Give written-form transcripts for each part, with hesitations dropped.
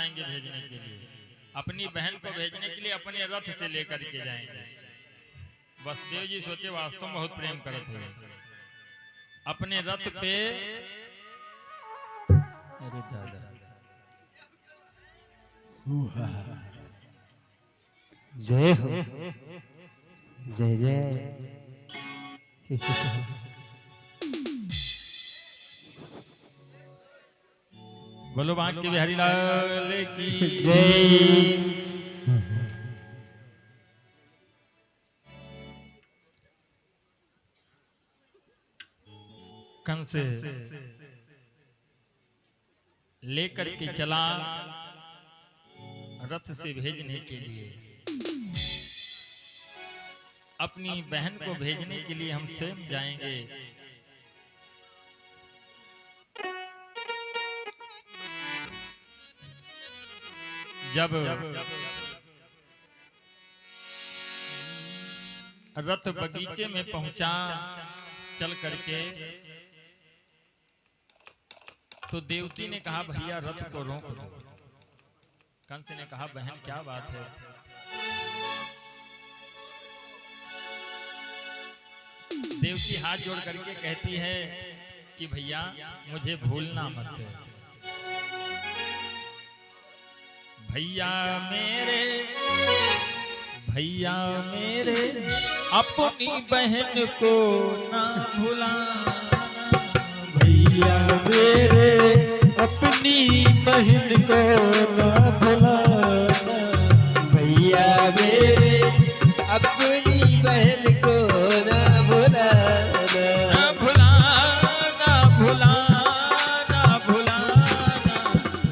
जाएंगे भेजने के लिए, अपनी बहन को भेजने के लिए अपने रथ से लेकर के जाएंगे। वसुदेव जी सोचे वास्तव में बहुत प्रेम करते हुए अपने रथ पे, अरे दादा जय हो, जय जय। बोलो बांके बिहारी लाल की जय। कंस लेकर के चला रथ से भेजने के लिए, अपनी बहन को भेजने के लिए हम स्वयं जाएंगे। जब रथ बगीचे में पहुंचा चल करके, तो देवकी ने कहा भैया रथ को रोक दो। कंस ने कहा बहन क्या बात है? देवकी हाथ जोड़ करके कहती है कि भैया मुझे भूलना मत। भैया मेरे अपनी बहन को ना भुलाना। भैया मेरे अपनी बहन को ना भुलाना। भैया मेरे अपनी बहन को ना भुलाना। भुलाना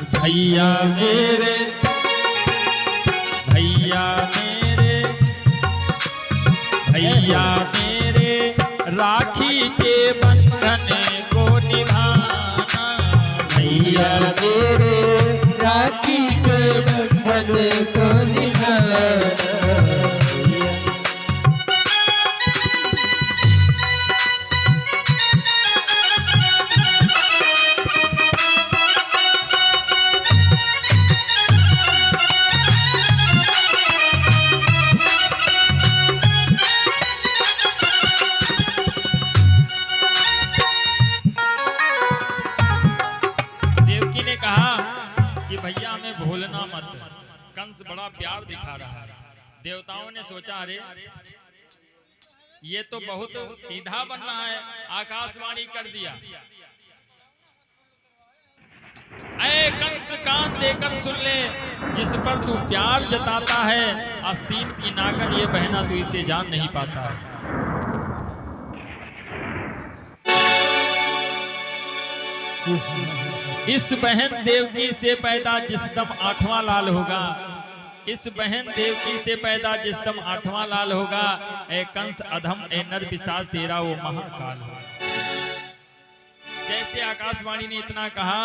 भैया मेरे राखी के बंधन को निभाना। भैया मेरे राखी के बंधन को निभाना। भैया हमें भूलना मत। कंस बड़ा प्यार दिखा रहा है। देवताओं ने सोचा अरे ये तो बहुत सीधा बन रहा है, आकाशवाणी कर दिया। ऐ कंस कान देकर सुन ले, जिस पर तू प्यार जताता है, आस्तीन की नागन ये बहना तू इसे जान नहीं पाता है। इस बहन देवकी से पैदा जिस दम 8वां लाल होगा, इस बहन देवकी से पैदा जिस दम 8वां लाल होगा, ए कंस अधम ए नर पिशाच तेरा वो महाकाल होगा। जैसे आकाशवाणी ने इतना कहा,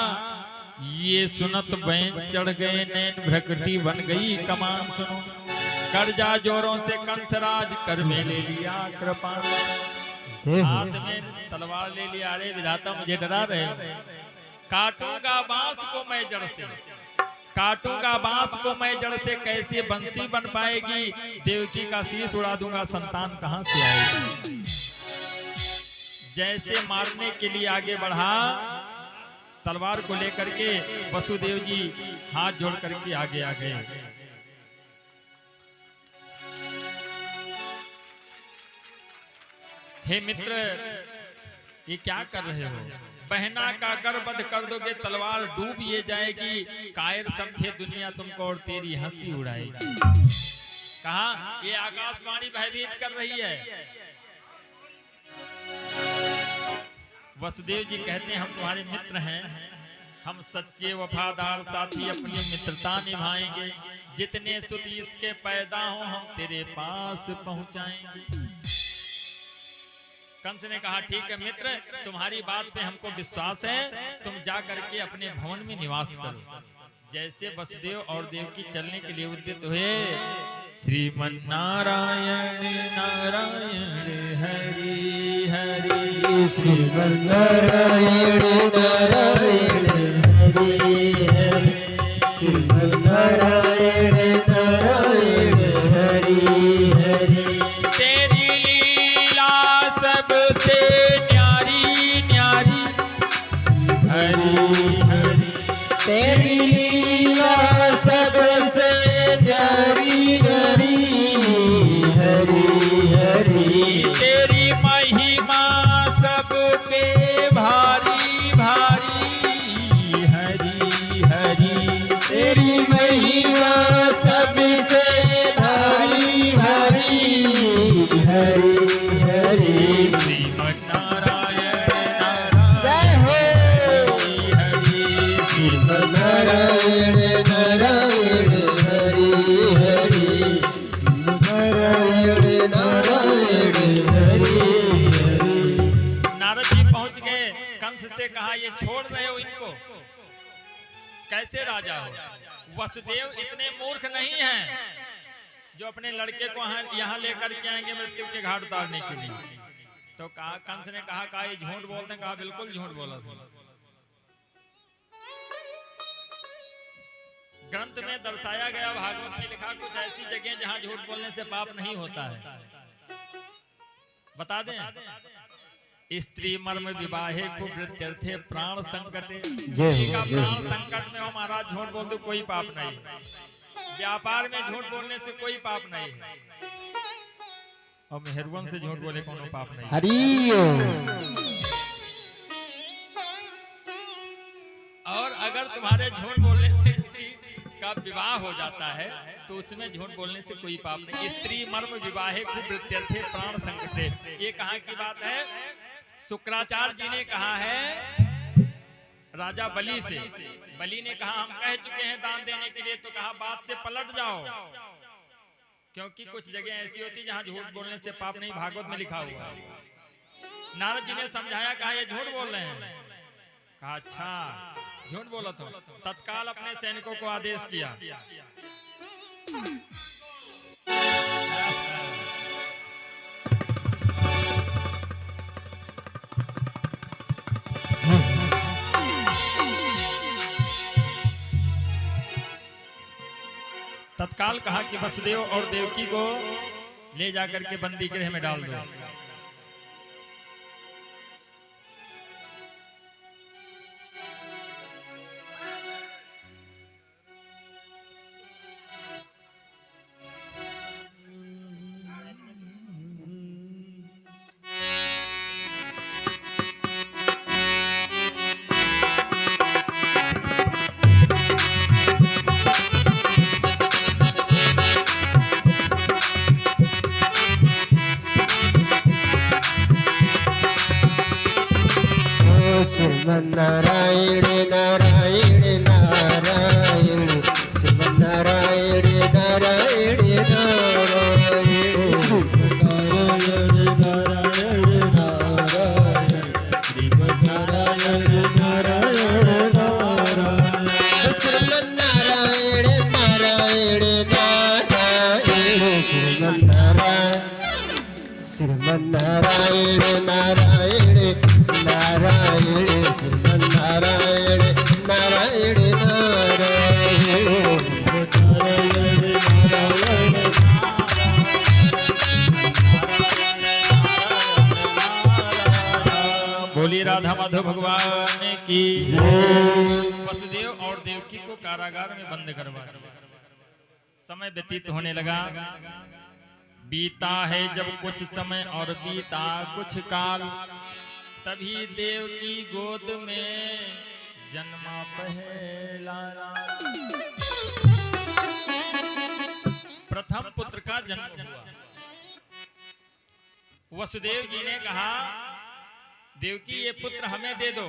ये सुनत बहन चढ़ गए नैन भ्रकटी बन गई कमान सुनो। कर जा जोरों से कंसराज कर में ले लिया कृपाण। हाथ में तलवार ले लिया। अरे विधाता मुझे डरा रहे हो। काटूंगा बांस को मैं जड़ से, काटूंगा बांस को मैं जड़ से, कैसे बंसी बन पाएगी। देवकी का शीश उड़ा दूंगा, संतान कहां से आएगी। जैसे मारने के लिए आगे बढ़ा, तलवार को लेकर के वसुदेव जी हाथ जोड़ करके आगे आ गए। हे मित्र, ये क्या कर रहे हो? बहना का गर्भवध कर दोगे, तलवार डूब ये जाएगी। कायर समझे दुनिया तुमको और तेरी हंसी उड़ाएगी। कहा ये आकाशवाणी भयभीत कर रही है। वसुदेव जी कहते हैं हम तुम्हारे मित्र हैं, हम सच्चे वफादार साथी अपनी मित्रता निभाएंगे। जितने सुत इसके पैदा हो हम तेरे पास पहुंचाएंगे। कंस ने कहा ठीक है मित्र, तुम्हारी बात पे हमको विश्वास है, तुम जा करके अपने भवन में निवास करो। जैसे वसुदेव और देवकी चलने के लिए उद्यत हुए, श्रीमन नारायण नारायण हरि हरि, श्रीमन नारायण नारायण हरि हरि, श्रीमन तेरी लीला सबसे प्यारी नरी हरी हरी तेरी महिमा सब पे भारी भारी हरी हरी तेरी महिमा सबसे भारी भारी हरी हरी श्रीमन्नारायण जय हो हरि नारायण नारायण हरि हरि नारायण नारायण हरि हरि। नारद जी पहुंच गए, कंस से कहा ये छोड़ रहे हो इनको, कैसे राजा हो। वसुदेव इतने मूर्ख नहीं हैं जो अपने लड़के को यहाँ लेकर के आएंगे मृत्यु के घाट उतारने के लिए। तो कहा, कंस ने कहा ये झूठ बोलते हैं। कहा बिल्कुल झूठ बोला था। ग्रंथ में दर्शाया गया, भागवत में लिखा, कुछ ऐसी जगह जहां झूठ बोलने से पाप नहीं होता है। बता दें, स्त्री मर्म विवाहे खूब प्रत्यर्थे प्राण संकटे। का प्राण संकट में हो महाराज झूठ बोल दो, कोई पाप नहीं। व्यापार में झूठ बोलने से कोई पाप नहीं, और मेहरवन से झूठ बोले कोनो पाप नहीं। हरि ओम। और अगर तुम्हारे झूठ बोलने से किसी का विवाह हो जाता है तो उसमें झूठ बोलने से कोई पाप नहीं। स्त्री मर्म विवाहे खूब प्रत्यर्थे प्राण संकटे, ये कहाँ की बात है? शुक्राचार्य जी ने कहा है राजा बलि से। बलि ने कहा हम कह चुके हैं दान देने के लिए, तो कहा बात से पलट जाओ, क्योंकि कुछ जगह ऐसी होती जहां झूठ बोलने से पाप नहीं, भागवत में लिखा हुआ है। नारद जी ने समझाया, कहा ये झूठ बोल रहे हैं। कहा अच्छा झूठ बोला तो तत्काल अपने सैनिकों को आदेश किया, तत्काल कहा कि वसुदेव और देवकी को ले जाकर के बंदी गृह में डाल दो। श्रीमन्नारायण नारायण नारायण श्रीमन्नारायण नारायण नारायण श्रीमन्नारायण नारायण नारायण श्रीमन्नारायण नारायण नारायण श्रीमन्नारायण नारायण नारायण श्रीमन्नारायण श्रीमन्नारायण नारायण नारायण श्रीमन्नारायण नारायण नारायण नारायण नारायण। बोली राधा माधव भगवान की। वसुदेव और देवकी को कारागार में बंद करवा दिया। समय व्यतीत होने लगा। बीता है जब कुछ समय और बीता कुछ काल, तभी देव की गोद में जन्मा पहला लाल। प्रथम पुत्र का जन्म हुआ। वसुदेव जी ने कहा देवकी ये पुत्र हमें दे दो।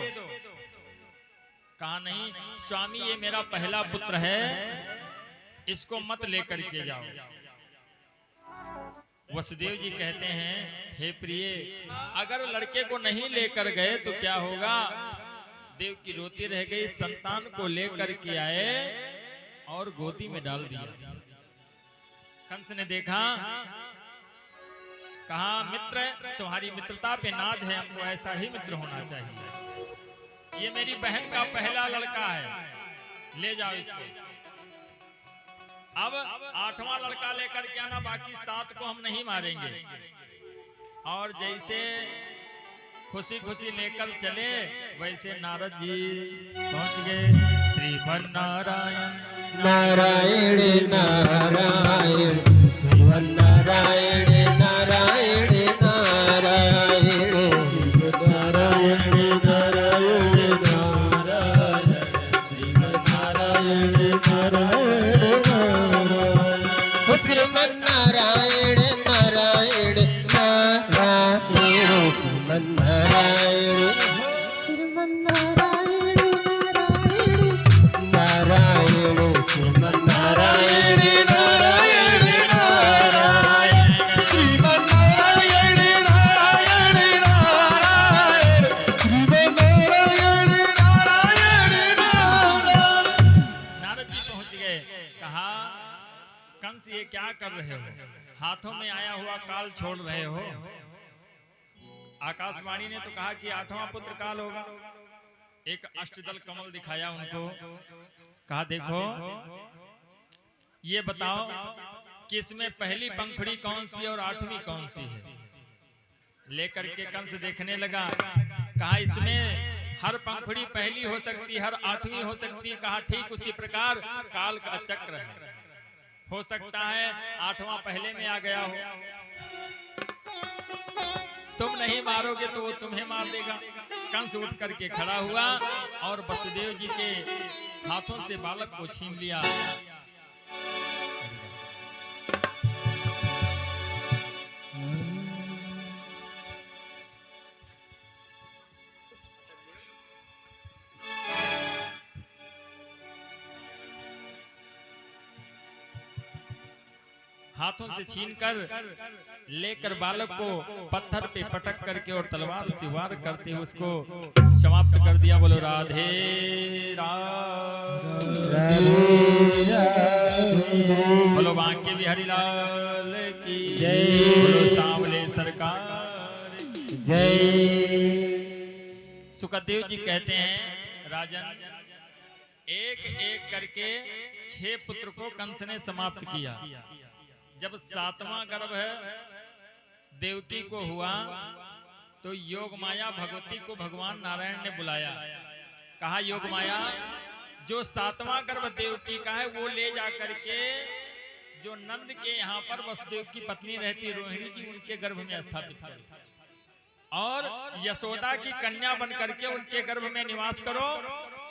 कहा नहीं स्वामी, ये मेरा पहला पुत्र है, इसको मत लेकर के जाओ। वसुदेव जी कहते हैं हे प्रिय, अगर लड़के को नहीं लेकर गए तो क्या होगा? देव की रोती रह गई। संतान को लेकर के आए और गोदी में डाल दिया। कंस ने देखा, कहा मित्र तुम्हारी मित्रता पे नाज है, हमको ऐसा ही मित्र होना चाहिए। ये मेरी बहन का पहला लड़का है, ले जाओ इसको। अब 8वां लड़का लेकर के आना, बाकी 7 को हम नहीं मारेंगे। और जैसे खुशी खुशी लेकर चले, वैसे नारद जी पहुंच गए। श्री नारायण नारायण नारायण श्रीमन्नारायण नारायण नारायण नारायण नारायण नारायण श्रीमन्नारायण नारायण नारायण श्रीमन्नारायण नारायण नारायण श्रीमन्नारायण श्रीमन्नारायण नारायण नारायण श्रीमन्नारायण नारायण नारायण श्रीमन्नारायण नारायण नारायण श्रीमन्नारायण नारायण नारायण। नारद जी पहुंच गए। कहा कंस ये क्या कर रहे हो? हाथों में आया हुआ काल छोड़ रहे हो? आकाशवाणी ने तो कहा कि 8वां पुत्र काल होगा। एक अष्टदल कमल दिखाया उनको। कहा देखो ये बताओ कि इसमें पहली पंखुड़ी कौन सी और 8वीं कौन सी है? लेकर के कंस देखने लगा। कहा इसमें हर पंखुड़ी पहली हो सकती, हर 8वीं हो सकती। कहा ठीक उसी प्रकार काल का चक्र है, हो सकता है 8वां पहले में आ गया हो। तुम नहीं मारोगे तो वो तुम्हें मार देगा। कंस उठ करके खड़ा हुआ और वसुदेव जी के हाथों से बालक को छीन लिया। हाथों से छीनकर लेकर बालक को पत्थर पे पटक करके और तलवार से वार करते हुए उसको समाप्त कर दिया। बोलो राधे बोलो बांके बिहारी लाल की जय। बोलो सांवले सरकार की जय। सुखदेव जी कहते हैं राजन एक एक करके 6 पुत्र को कंस ने समाप्त किया। जब 7वां गर्भ देवकी को हुआ तो योग माया भगवती को भगवान नारायण ने बुलाया। कहा योग माया जो 7वां गर्भ देवकी का है वो ले जा करके जो नंद के यहाँ पर वसुदेव की पत्नी रहती रोहिणी जी उनके गर्भ में स्थापित कर और यशोदा की कन्या बन करके उनके गर्भ में निवास करो।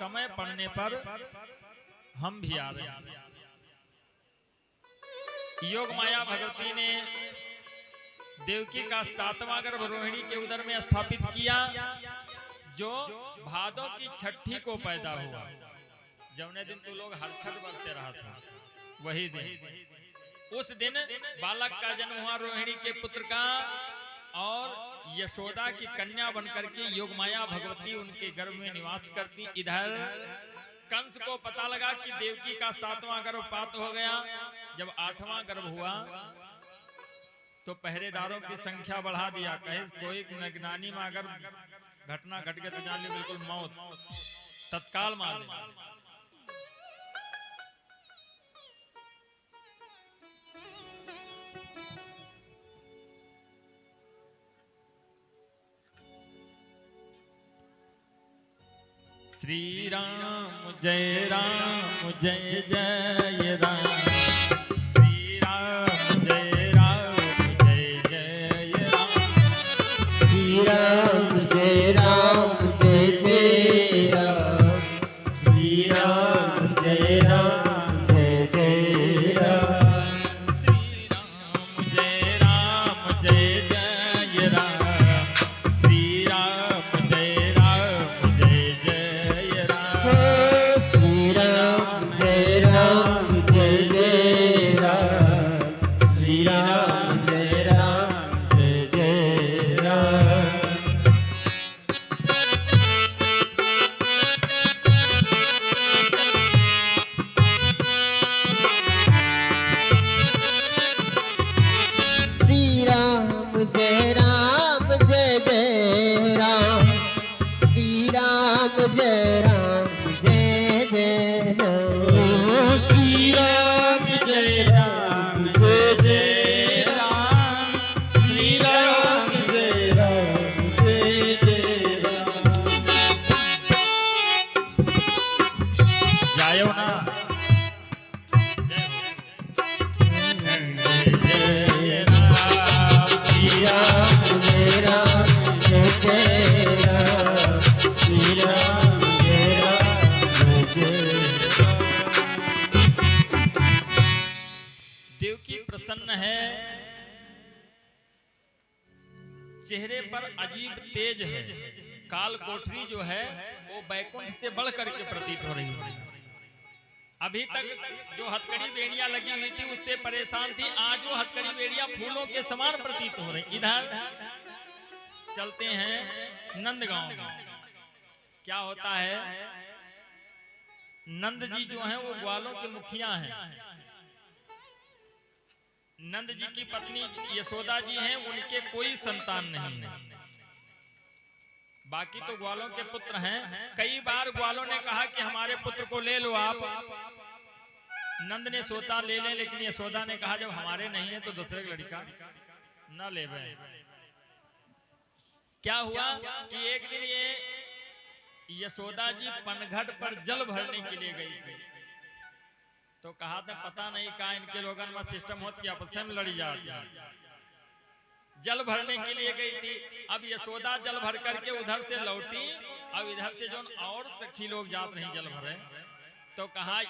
समय पड़ने पर हम भी आ रहे हैं। योग माया भगवती ने देवकी का 7वां गर्भ रोहिणी के उदर में स्थापित किया जो भादों की 6ठी को पैदा हुआ। जौने दिन तू लोग हर्षद बरते रहा था वही दिन उस दिन बालक का जन्म हुआ रोहिणी के पुत्र का और यशोदा की कन्या बनकर के योग माया भगवती उनके गर्भ में निवास करती। इधर कंस को पता लगा कि देवकी का 7वां गर्भपात हो गया। जब 8वां गर्भ हुआ तो पहरेदारों की संख्या बढ़ा दिया। कहे कोई निगरानी में अगर घटना घट गई तो जान ली बिल्कुल मौत, तत्काल मार दे। श्री राम जय जय राम। श्री राम जय जय राम। श्री राम जय जय राम। श्री राम जय जय राम। श्री राम जय जय राम। श्री राम जय जय राम। श्री राम जय जय राम। श्री राम जय जय राम। श्री राम जय जय राम। श्री राम जय जय प्रसन्न है, चेहरे पर अजीब तेज है। काल कोठरी जो है वो बैकुंठ से बढ़ करके प्रतीत हो रही है। अभी तक जो हथकड़ी बेड़ियां लगी हुई थी उससे परेशान थी, आज वो हथकड़ी बेड़ियां फूलों के समान प्रतीत हो रही। इधर चलते हैं नंदगांव में। क्या होता है, नंद जी जो हैं वो ग्वालों के मुखिया हैं। नंद जी की पत्नी यशोदा जी हैं, उनके कोई संतान नहीं है, बाकी तो ग्वालों के पुत्र हैं। कई बार ग्वालों ने कहा कि हमारे पुत्र को ले लो आप। नंद ने सोचा ले लें, लेकिन यशोदा ने कहा जब हमारे नहीं है तो दूसरे लड़का न ले। क्या हुआ कि एक दिन ये यशोदा जी पनघट पर जल भरने के लिए गई थी, तो कहा था पता नहीं कहा इनके लोगन में सिस्टम होता कि आपस में लड़ी जाती। जल भरने के लिए गई थी। अब यशोदा जल भर करके उधर से लौटी, अब इधर से जो और सखी लोग जात रही जल भरे, तो कहा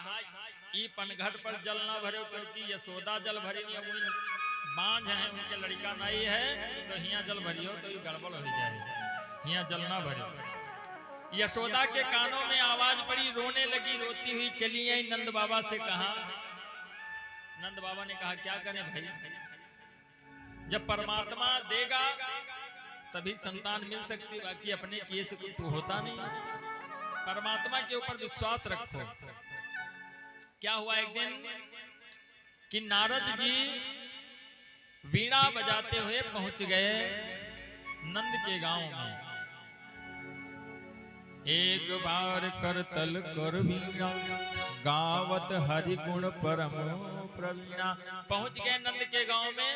ई पनघट पर जल ना भरे, क्योंकि यशोदा जल भरी नहीं, बांझ है उनके लड़का नहीं है, तो हिया जल भरियो तो ये गड़बड़ हो जाए, हिया जल ना भरियो। यशोदा के कानों में आवाज पड़ी, रोने लगी, रोती हुई चली आई नंद बाबा से कहा। नंद बाबा ने कहा क्या करें भाई, जब परमात्मा देगा तभी संतान मिल सकती, बाकी अपने किए से कुछ होता नहीं। परमात्मा के ऊपर विश्वास रखो। क्या हुआ एक दिन कि नारद जी वीणा बजाते हुए पहुंच गए नंद के गांव में। एक बार करतल कर वीणा गावत हरि गुण परम प्रवीणा। पहुंच गए नंद के गांव में,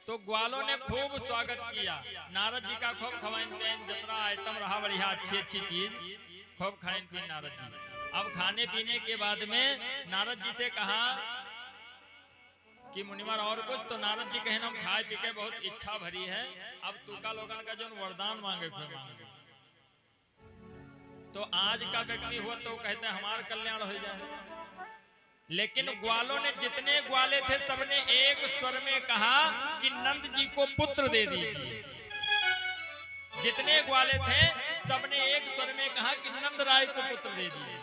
तो ग्वालों ने खूब स्वागत किया। नारद जी का खूब खवाइन पीन, जितना आइटम रहा बढ़िया अच्छी अच्छी चीज खूब खाइन पीन नारद जी। अब खाने पीने के बाद में नारद जी से कहा कि मुनिवर और कुछ, तो नारद जी कहे हम खाए पी के बहुत इच्छा भरी है, अब तू का लोगन का जो वरदान मांगे कोई मांगे। तो आज का व्यक्ति हुआ तो कहते हैं हमारा कल्याण हो जाए, लेकिन ग्वालों ने जितने ग्वाले थे सबने एक स्वर में कहा कि नंद जी को पुत्र दे दीजिए। जितने ग्वाले थे सबने एक स्वर में कहा कि नंद राय को पुत्र दे दीजिए।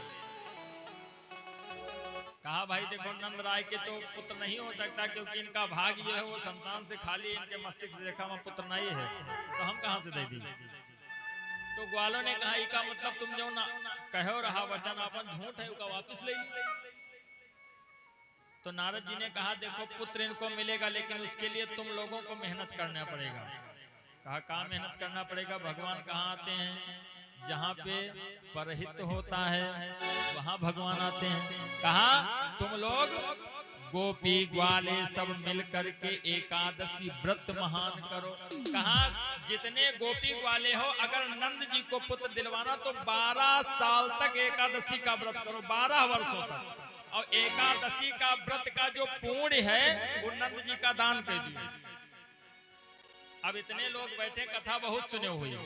कहा भाई देखो नंद राय के तो पुत्र नहीं हो सकता, क्योंकि इनका भाग जो है वो संतान से खाली, इनके मस्तिष्क रेखा में पुत्र नहीं है, तो हम कहां से दे दी। तो ग्वालों ने कहा इसका मतलब तुम जो ना कहो रहा वचन अपन झूठ है, उसका वापिस ले ली। तो नारद जी ने कहा देखो पुत्र इनको मिलेगा, लेकिन उसके लिए तुम लोगों को मेहनत करना पड़ेगा। कहा कहाँ मेहनत करना पड़ेगा, भगवान कहाँ आते हैं, जहाँ पे परहित होता है वहां भगवान आते हैं। कहा तुम लोग गोपी ग्वाले सब मिल करके एकादशी व्रत महान करो। कहा जितने गोपी ग्वाले हो, अगर नंद जी को पुत्र दिलवाना तो 12 साल तक एकादशी का व्रत करो, 12 वर्षों तक। और एकादशी का व्रत का जो पुण्य है वो नंद जी का दान कर दिए। अब इतने लोग बैठे, कथा बहुत सुने हुए,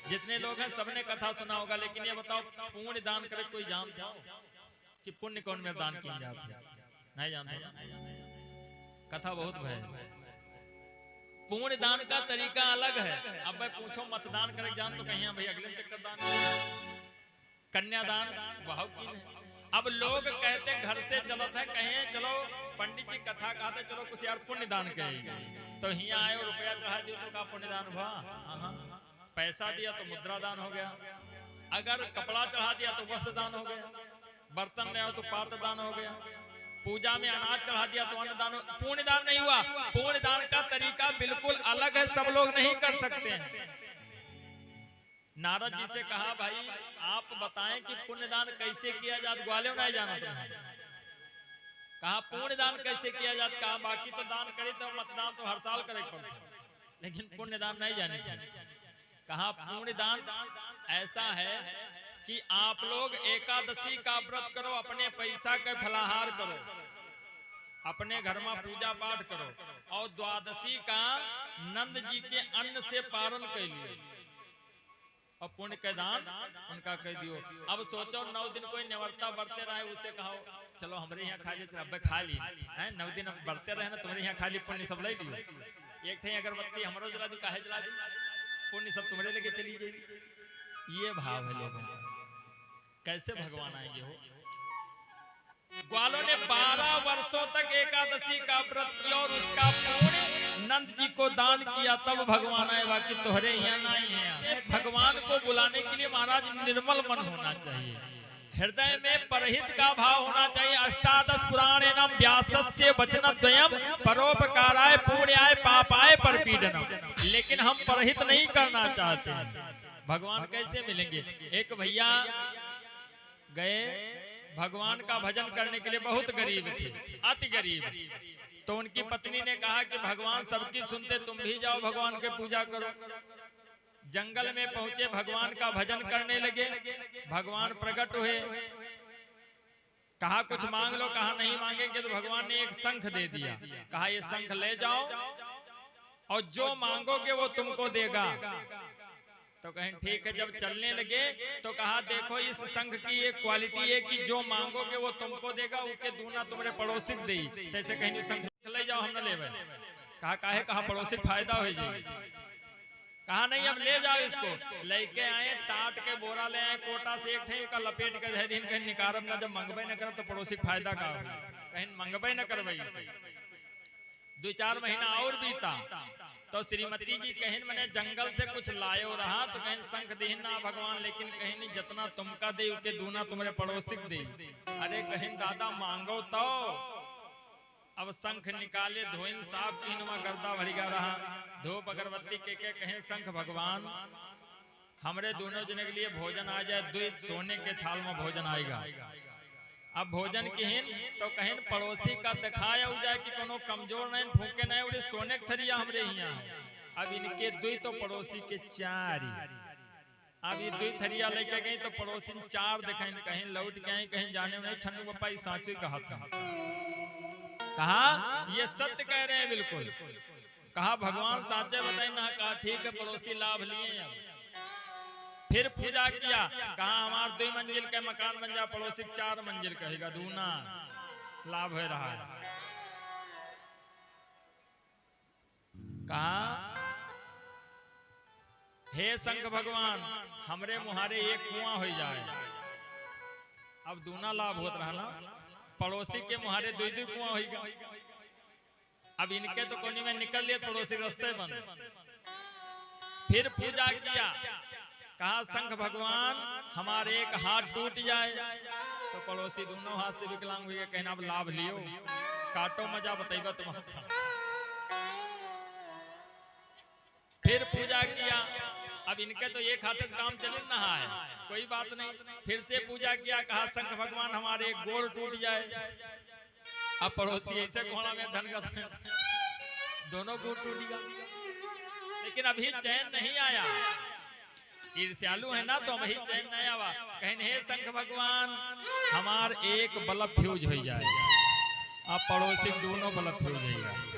जितने लोग हैं सबने कथा सुना होगा, लेकिन ये बताओ पुण्य दान करे कोई जानता हो कि पुण्य कौन में दान की जाती है? नहीं जानते। कथा बहुत भय। पुण्य दान का तरीका अलग है। अब मैं पूछो मतदान करे जान तो कहीं भाई अगले तक कर दान, कन्यादान वहां की नहीं। अब लोग कहते घर से चलत है, कहें चलो पंडित जी कथा कहते चलो कुछ यार पुण्य दान करेंगे, तो हिया आए रुपया चढ़ा दियो तो का पुण्य दान हुआ। पैसा दिया तो मुद्रा दान हो गया, अगर कपड़ा चढ़ा दिया तो वस्त्र दान हो गया, बर्तन ले आओ तो पात्र दान हो गया, पूजा में अनाज चढ़ा दिया तो अन्न दान। पुण्य दान नहीं हुआ। पुण्य दान का तरीका बिल्कुल अलग है, सब लोग नहीं कर सकते हैं। नारद जी से कहा भाई आप बताएं कि पुण्य दान कैसे किया जाता, ग्वाले नहीं जाना तुम्हें। कहा पुण्य दान कैसे किया जाता, कहा बाकी तो दान करे तो मतदान तो हर साल करे पड़ता, लेकिन पुण्य दान नहीं जाने चाहिए। कहा पुण्य दान ऐसा है कि आप लोग एकादशी का व्रत करो, अपने पैसा का फलाहार करो, अपने घर में पूजा पाठ करो, और द्वादशी का नंद जी के अन्न से पारण कर लियो। और पुण्य के दान उनका कह दियो। अब सोचो 9 दिन कोई निवर्ता बरते रहे, उसे कहो चलो हमारे यहाँ खा ली, अब खा ली है 9 दिन बरते रहे ना, तुम्हारे यहाँ खा ली, पुण्य सब ले लियो। एक थे अगरबत्ती हमरो जला दी, काहे जला दी, पुण्य सब तुम्हारे लेके चली गई। ये भाव है लोगों का। कैसे भगवान आएंगे हो। ग्वालों ने 12 वर्षों तक एकादशी का व्रत किया और उसका पुण्य नंद जी को दान किया, तब भगवान आए, बाकी तोहरे यहाँ नहीं है। भगवान को बुलाने के लिए महाराज निर्मल मन होना चाहिए, हृदय में परहित का भाव होना चाहिए। 18 पुराणेनम व्यासस्य वचनद्वयम् परोपकाराय पुण्याय पापाय परपीडनम। लेकिन हम परहित नहीं करना चाहते। भगवान कैसे मिलेंगे। एक भैया गए भगवान का भजन करने के लिए, बहुत गरीब थे, अति गरीब। तो उनकी पत्नी ने कहा कि भगवान सबकी सुनते, तुम भी जाओ भगवान के पूजा करो। जंगल में पहुंचे, भगवान का भजन करने लगे। भगवान प्रकट हुए, कहा कुछ मांग लो, कहा नहीं मांगेंगे। तो भगवान ने एक शंख दे दिया, कहा ये शंख ले जाओ और जो मांगोगे वो तुमको देगा। तो कहें ठीक है। जब चलने लगे तो कहा देखो इस शंख की एक क्वालिटी है कि जो मांगोगे वो तुमको देगा, उसके दूना तुम्हारे पड़ोसी को दी। जैसे कहीं शंख ले जाओ, हम न लेवे। कहा काहे, कहा पड़ोसी फायदा हो जाए। कहा नहीं अब ले जाओ इसको। लेके आए, टाट के बोरा ले आए, कोटा से एक थे का लपेट कर दिन कहीं निकारब ना, जब मंगबे न कर तो पड़ोसी फायदा का हो, कहीं मंगबे न करवाई से। 2-4 महीना और बीता तो श्रीमती जी कहीं मैंने जंगल से कुछ लायो रहा, तो कहीं शंख दीन ना भगवान, लेकिन कहीं नहीं जितना तुमका दे उसके दूना तुम्हारे पड़ोसी दे। अरे कहीं दादा मांगो तो। अब शंख निकाले, धोइन साफ तीनवा गर्दा भरिगा रहा, धूप अगरबत्ती के कहें शंख भगवान हमरे दोनों जने के लिए भोजन आ जाए, 2 सोने के थाल में भोजन आएगा। अब भोजन किहिन तो कहीं पड़ोसी का दिखाया हो जाए कि कोनो कमजोर नहीं, भूखे नहीं, उड़े सोने के थरिया हमरे यहाँ। अब इनके 2 तो पड़ोसी के 4। अब ये 2 थरिया लेके गई तो पड़ोसी 4 दिखाई, कहीं लौट गए, कहीं जाने नहीं। छन्नू पप्पा इस सांचे कहा था, कहा ये सत्य कह रहे हैं बिल्कुल। कहा भगवान साचे बताए ना, कहा ठीक है पड़ोसी लाभ लिए। अब फिर पूजा किया, कहा हमार 2 मंजिल के मकान बन जा, पड़ोसी 4 मंजिल कहेगा, दूना लाभ हो रहा है। कहा हे शंख भगवान हमरे मुहारे एक कुआं हो जाए। अब दूना लाभ होता रहा ना, पड़ोसी के मुहारे 2-2 कुआं होगा। अब इनके तो कोनी में निकल लिए, पड़ोसी रास्ते बंद। फिर पूजा किया, कहा शंख भगवान हमारे एक हाथ टूट जाए, तो पड़ोसी दोनों हाथ से विकलांग हुए, कहना अब लाभ लियो, काटो मजा बताइबा तुम्हारा। फिर पूजा किया, अब इनके तो एक हाथ से काम चल रहा है, कोई बात नहीं। फिर से पूजा किया, कहा शंख भगवान हमारे एक गोड़ टूट जाए। अब पड़ोसी ऐसे घोड़ा में ढल दोनों गोड़ टूट गया। लेकिन अभी चैन नहीं आया, ईर्ष्यालु है ना, तो वही चैन नहीं आवा। कहें हे शंख भगवान हमार एक बल्ब फ्यूज हो जाए, अब पड़ोसी दोनों बल्ब फ्यूज हो जाए।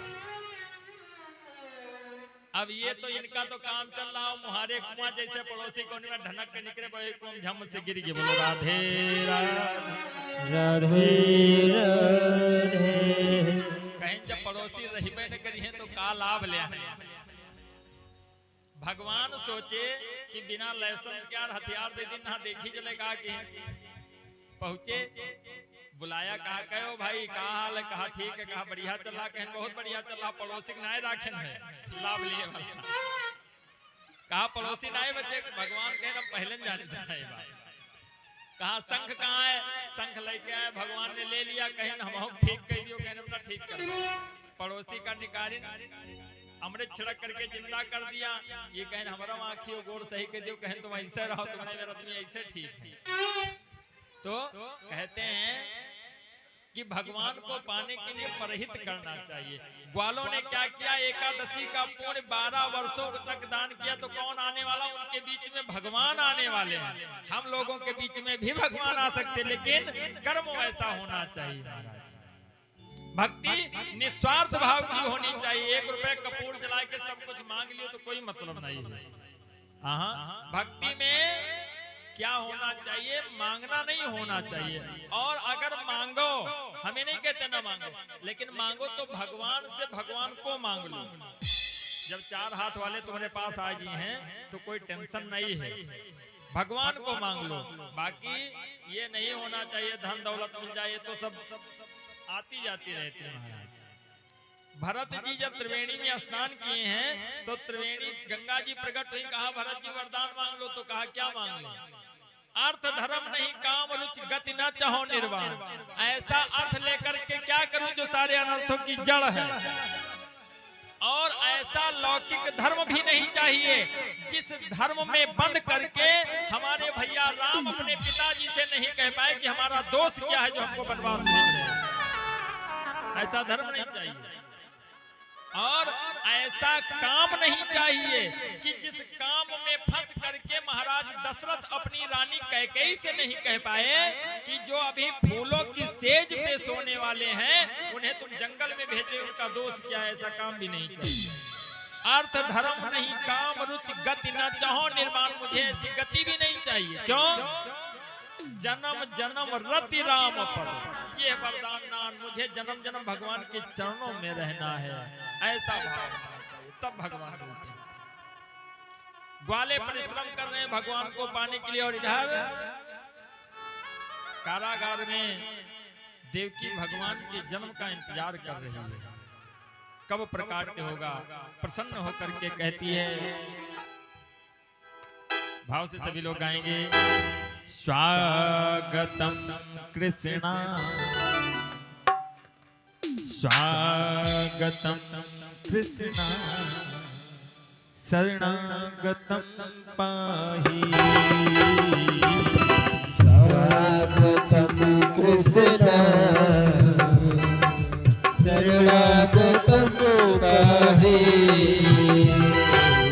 अब ये तो इनका तो काम चल रहा हो, मुहारे कुआं जैसे पड़ोसी को में ढनक के निकले, वही कुआं झम से गिर गए। बोलो राधे राधे राधे। कहीं जब पड़ोसी रहीबे न करी है तो का लाभ ले है। भगवान सोचे कि बिना लाइसेंस के हथियार दे दिन ना देखी चले, कहा कि पहुंचे, बुलाया, कहा कहो भाई कहा हाल है, कहा ठीक है, कहा बढ़िया चल रहा, कहें बहुत बढ़िया चल रहा, पड़ोसी नाय राखन है लाभ लिए वाला। कहा पड़ोसी नाय बचे, भगवान कहे पहले जाने देना। कहा शंख कहाँ है, शंख लेके आए, भगवान ने ले लिया, कहें हम ठीक कह दियो, कहने अपना ठीक कर दो। पड़ोसी का निकारिन अमृत छिड़क करके जिंदा कर दिया। ये कहें हमारा आँखी और गोड़ सही कर दियो, कहें तुम ऐसे रहो, तुम्हारे मेरा तुम ऐसे ठीक है। तो कहते हैं कि भगवान को पाने के लिए परहित करना चाहिए। ग्वालों ने क्या किया, एकादशी का पुण्य 12 वर्षों तक दान किया, तो कौन आने वाला, उनके बीच में भगवान आने वाले हैं। हम लोगों के बीच में भी भगवान आ सकते, लेकिन कर्म ऐसा होना चाहिए। भक्ति निस्वार्थ भाव की होनी चाहिए। 1 रुपए कपूर जला के सब कुछ मांग लियो तो कोई मतलब नहीं है। हाँ, भक्ति में क्या होना चाहिए? मांगना नहीं होना चाहिए। और अगर मांगो, हमें नहीं कहते ना मांगो, लेकिन मांगो तो भगवान से भगवान को मांग लो। जब चार हाथ वाले तुम्हारे पास आ गए हैं तो कोई टेंशन नहीं है, भगवान को मांग लो। बाकी ये नहीं होना चाहिए धन दौलत मिल जाए तो सब आती जाती रहती है। महाराज भरत जी जब त्रिवेणी में स्नान किए हैं तो त्रिवेणी गंगा जी प्रकट हुई, कहा भरत जी वरदान मांग लो। तो कहा क्या मांग लो? अर्थ धर्म नहीं काम रुचि गति न चाहो निर्वाण। ऐसा अर्थ लेकर के क्या करूं जो सारे अनर्थों की जड़ है। और ऐसा लौकिक धर्म भी नहीं चाहिए जिस धर्म में बंद करके हमारे भैया राम अपने पिताजी से नहीं कह पाए कि हमारा दोष क्या है जो हमको वनवास भेज रहे हैं। ऐसा धर्म नहीं चाहिए। और ऐसा काम नहीं चाहिए कि जिस काम में फंस करके महाराज दशरथ अपनी रानी कैकेयी से नहीं कह पाए कि जो अभी फूलों की सेज पे सोने वाले हैं उन्हें तुम जंगल में भेज रहे, उनका दोष क्या है? ऐसा काम भी नहीं चाहिए। अर्थ धर्म नहीं काम रुचि गति न चाहो निर्वाण। मुझे ऐसी गति भी नहीं चाहिए। क्यों? जन्म जन्म रति राम पद, ये वरदान नान। मुझे जन्म जन्म भगवान के चरणों में रहना है, ऐसा भाव होना चाहिए, तब भगवान बोलते हैं। ग्वाले परिश्रम कर रहे हैं भगवान को पाने के लिए, और इधर कारागार में देवकी भगवान के जन्म का इंतजार कर रही है, कब प्रकाट्य होगा। प्रसन्न होकर के कहती है, भाव से सभी लोग गाएंगे, स्वागतम कृष्णा स्वागतम कृष्णा शरणागतम पाहि। स्वागतम कृष्णा शरणागतम पाहि।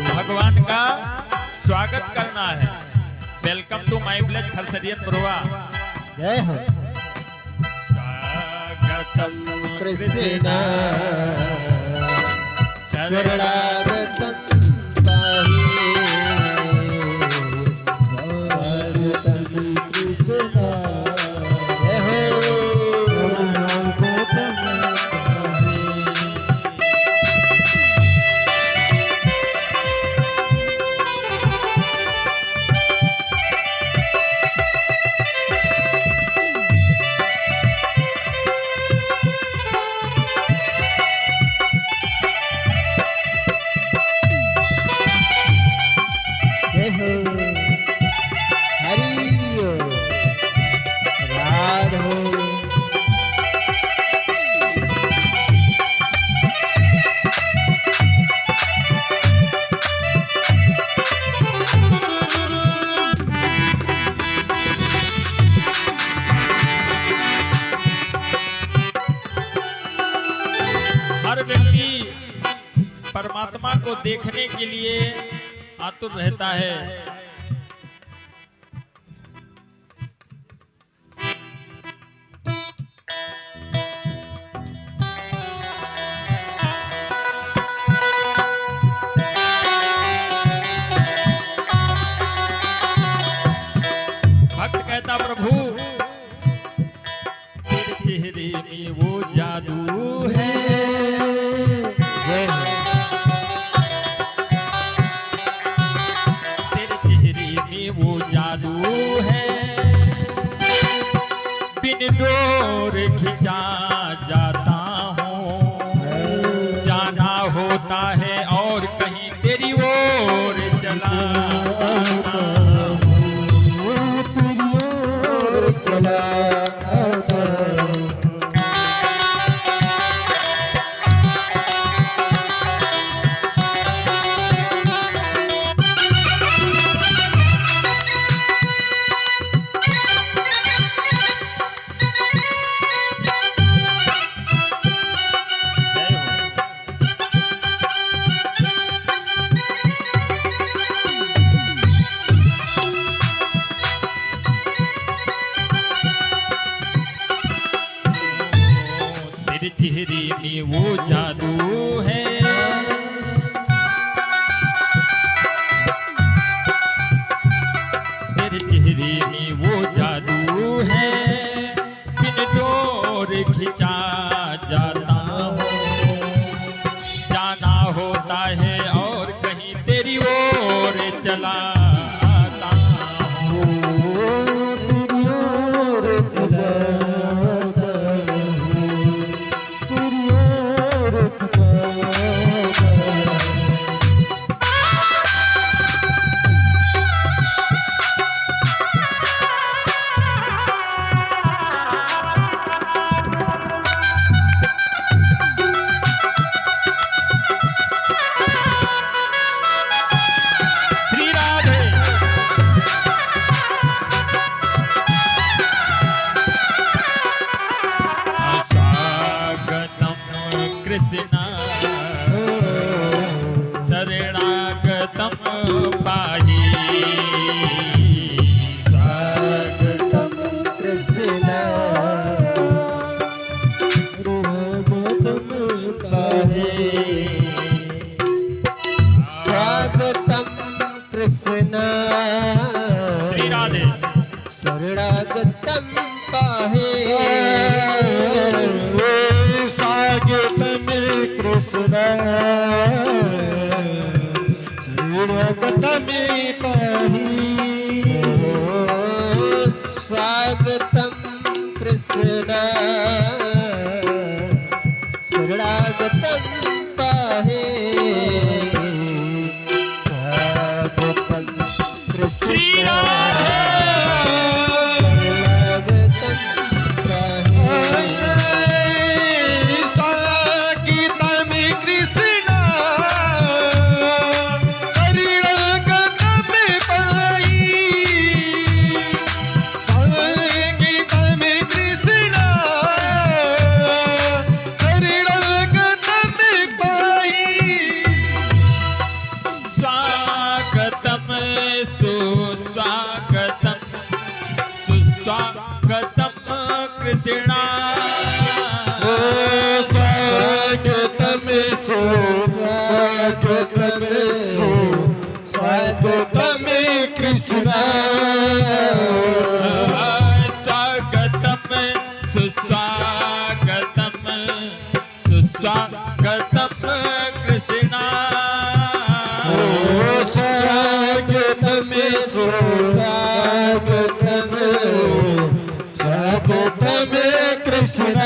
भगवान का स्वागत करना है। वेलकम टू माय विलेज खरसरियन पुरवा। जय हो। स्वागतम कृष्णा शरणागतम पाहि। स्वागतम कृष्णा जय हो। हर व्यक्ति परमात्मा को देखने के लिए आतुर रहता है। भक्त कहता, प्रभु तेरे चेहरे में वो जादू है, तेरे चेहरे में वो जादू है, बिन डोर खिंचा जाता हूँ, जाना होता है और कहीं तेरी ओर चला चला आता। तेरे चेहरे में वो जादू है, स्वागत में कृष्ण स्वागत में पाही स्वागतम कृष्ण शरणागतम पाहे स्वागतम कृष्ण स्वागतम स्वागतम कृष्ण स्वागतम सुस्वागतम सुस्वागतम कृष्ण स्वागतम स्वागतम स्वागतम कृष्ण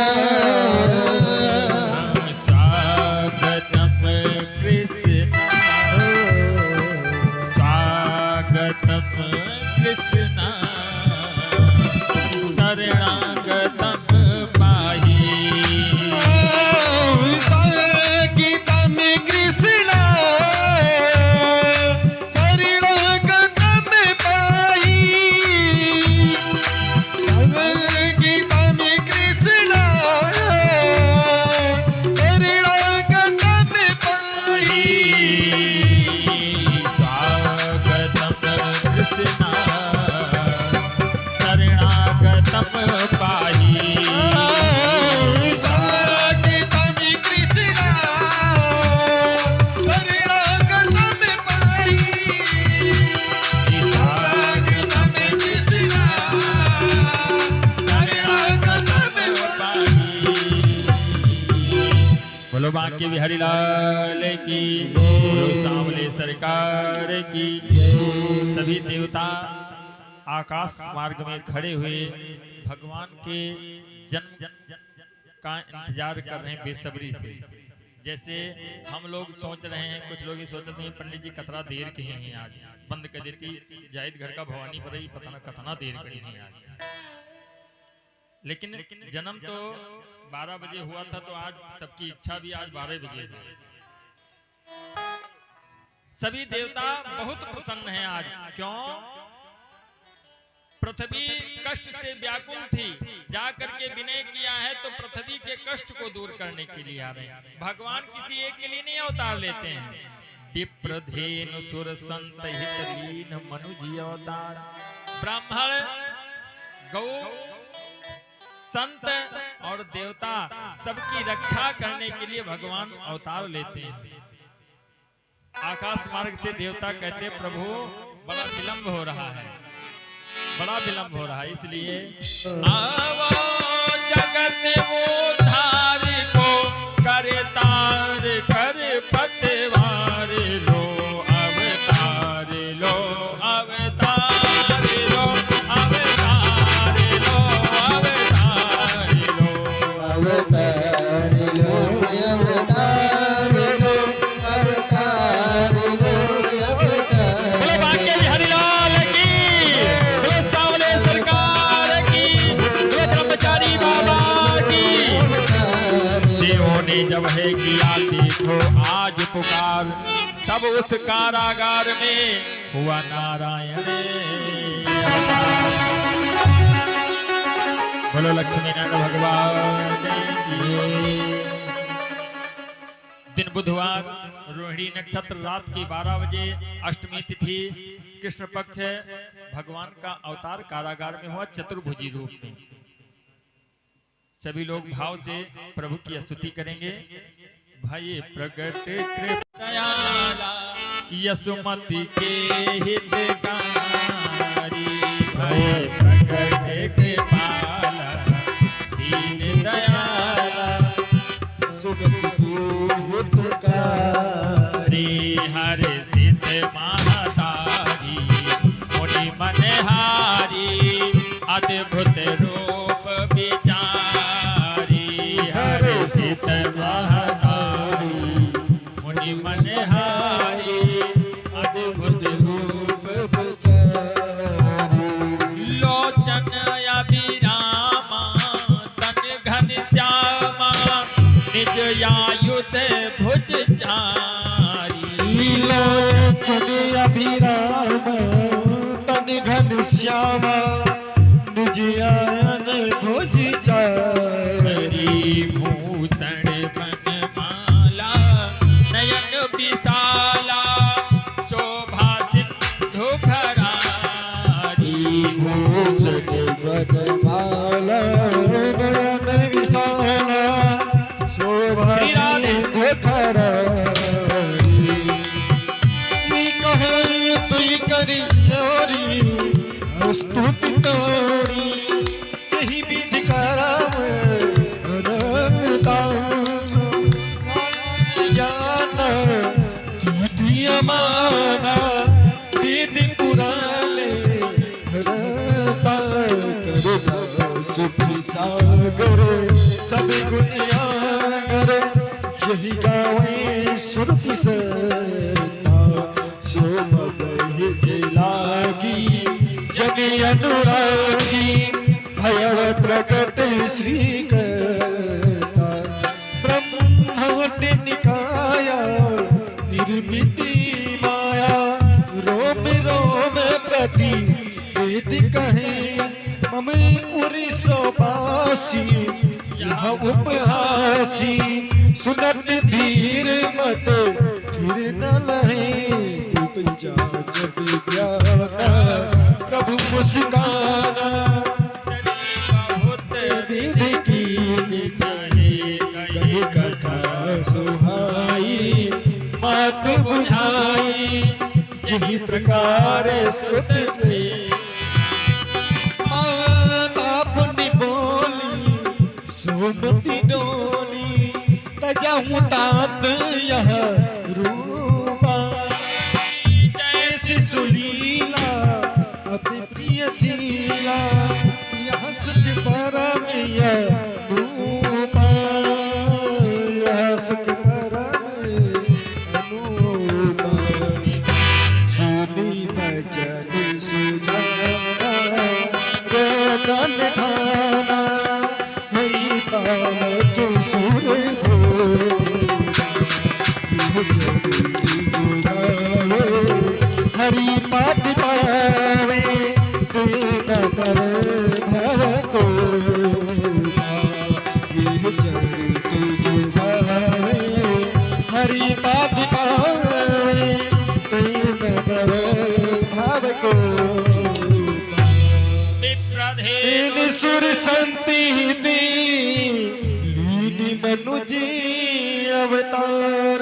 बांके बिहारी लाल की, बोलो सांवले सरकार की। सभी देवता आकाश मार्ग में खड़े हुए भगवान के जन्म का इंतजार कर रहे हैं बेसब्री से। जैसे हम लोग सोच रहे हैं, कुछ लोग ये सोचते हैं पंडित जी कतरा देर के हैं, आज बंद कर देती जाहिद घर का भवानी पर ही, पता ना कतना देर करी है आज। लेकिन जन्म तो 12 बजे हुआ था, तो आज सबकी इच्छा भी आज 12 बजे हुई। सभी देवता बहुत प्रसन्न हैं आज। क्यों? पृथ्वी कष्ट से व्याकुल थी, जाकर के विनय किया है तो पृथ्वी के कष्ट को दूर करने के लिए आ रहे हैं। भगवान किसी एक के लिए नहीं अवतार लेते हैं। विप्रधेनु सुर संत हित लीन मनुजी अवतार। ब्राह्मण, गौ, संत और देवता सबकी रक्षा करने के लिए भगवान अवतार लेते हैं। आकाश मार्ग से देवता कहते प्रभु बड़ा विलंब हो रहा है, बड़ा विलंब हो रहा है, इसलिए आवो जगत वो धारी को करे तार कर पतवार लो अवतार लो अवतार लो अवतार लो अवतार लो अवतार लो अवतार लो अवतार लो अवतार। बोलो बांके बिहारी लाल की, बोलो सांवले सरकार की, बोलो ब्रह्मचारी बाबा की। देवों ने जब है किया देखो आज पुकार, तब उस कारागार में हुआ नारायण। बोलो लक्ष्मी नारायण भगवान की। दिन बुधवार, रोहिणी नक्षत्र, रात की 12 बजे, अष्टमी तिथि, कृष्ण पक्ष, भगवान का अवतार कारागार में हुआ चतुर्भुजी रूप में। सभी लोग भाव से प्रभु की स्तुति करेंगे। भय प्रगट कृपयाला यशुमति के हितकारी, भय प्रगट कृपाला ओठ महतारी मुनि मनहारी अद्भुत रूप लोचन अभिरामा तन घन श्यामा निज आयुध भुज चारी लोचन अभिराम तन घन श्यामा निज आयन भुज चारी भूषण बनमाला नयन विशाला शोभा सिंधु खरारी भूषण बनमाला नयन विशाला शोभा सिंधु खरारी कहे तुई करी जोरी स्तुति तोरी यही विधि करम ज्ञान दीदी माना दीदी पुराने सुखी सागर सब गुनियागर यही गावे श्रुति सता सोम बहि लागी जनि अनुरागी भयव प्रकट श्री करता ब्रह्मांड निकाया निर्मिति माया रोम रोम प्रति वेद कहे मम उरी सोपासी यह उपहासी सुनत धीर मत फिर न लहे उपजा जब ज्ञाना प्रभु मुस्काना बहुत विधि की चाहे कही कथा सुहाई मात बुझाई जिही प्रकार श्रुत अपनी बोली सुमति डोली तजाऊं तात यह रूपा जैसी सुलीला अति प्रिय शीला यह सुख परम यह रूपा यह सुख परम अनुपा सुनी भजन सुजाना रोदन ठाना हई बालक सुर हरि पद पावे देव कर धर को हरि पद पावे देव कर भाव को इन सुर संति लीन मनुज अवतार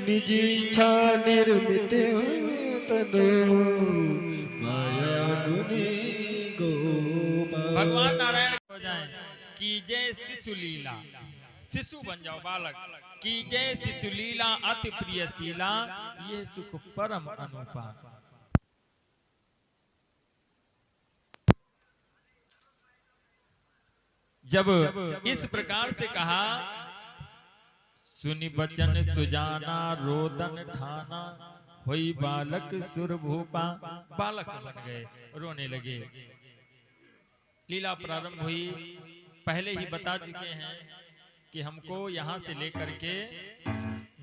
निज इच्छा निर्मित तनु माया गुनी गोपाल। भगवान नारायण हो जाए की जय शिशु लीला शिशु बन जाओ बालक की जय शिशु लीला अति प्रिय शीला ये सुख परम अनुपा। जब इस प्रकार से कहा सुनि बचन सुजाना रोदन ठाना होई बालक सुर भूपा बालक बन गए रोने लगे। लीला प्रारंभ हुई पहले ही बता चुके हैं कि हमको यहाँ से लेकर के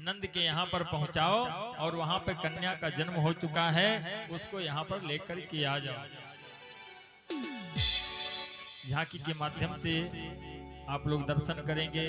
नंद के यहाँ पर पहुँचाओ और वहाँ पे कन्या का जन्म हो चुका है उसको यहाँ पर लेकर के आ जाओ। झांकी के माध्यम से आप लोग दर्शन करेंगे।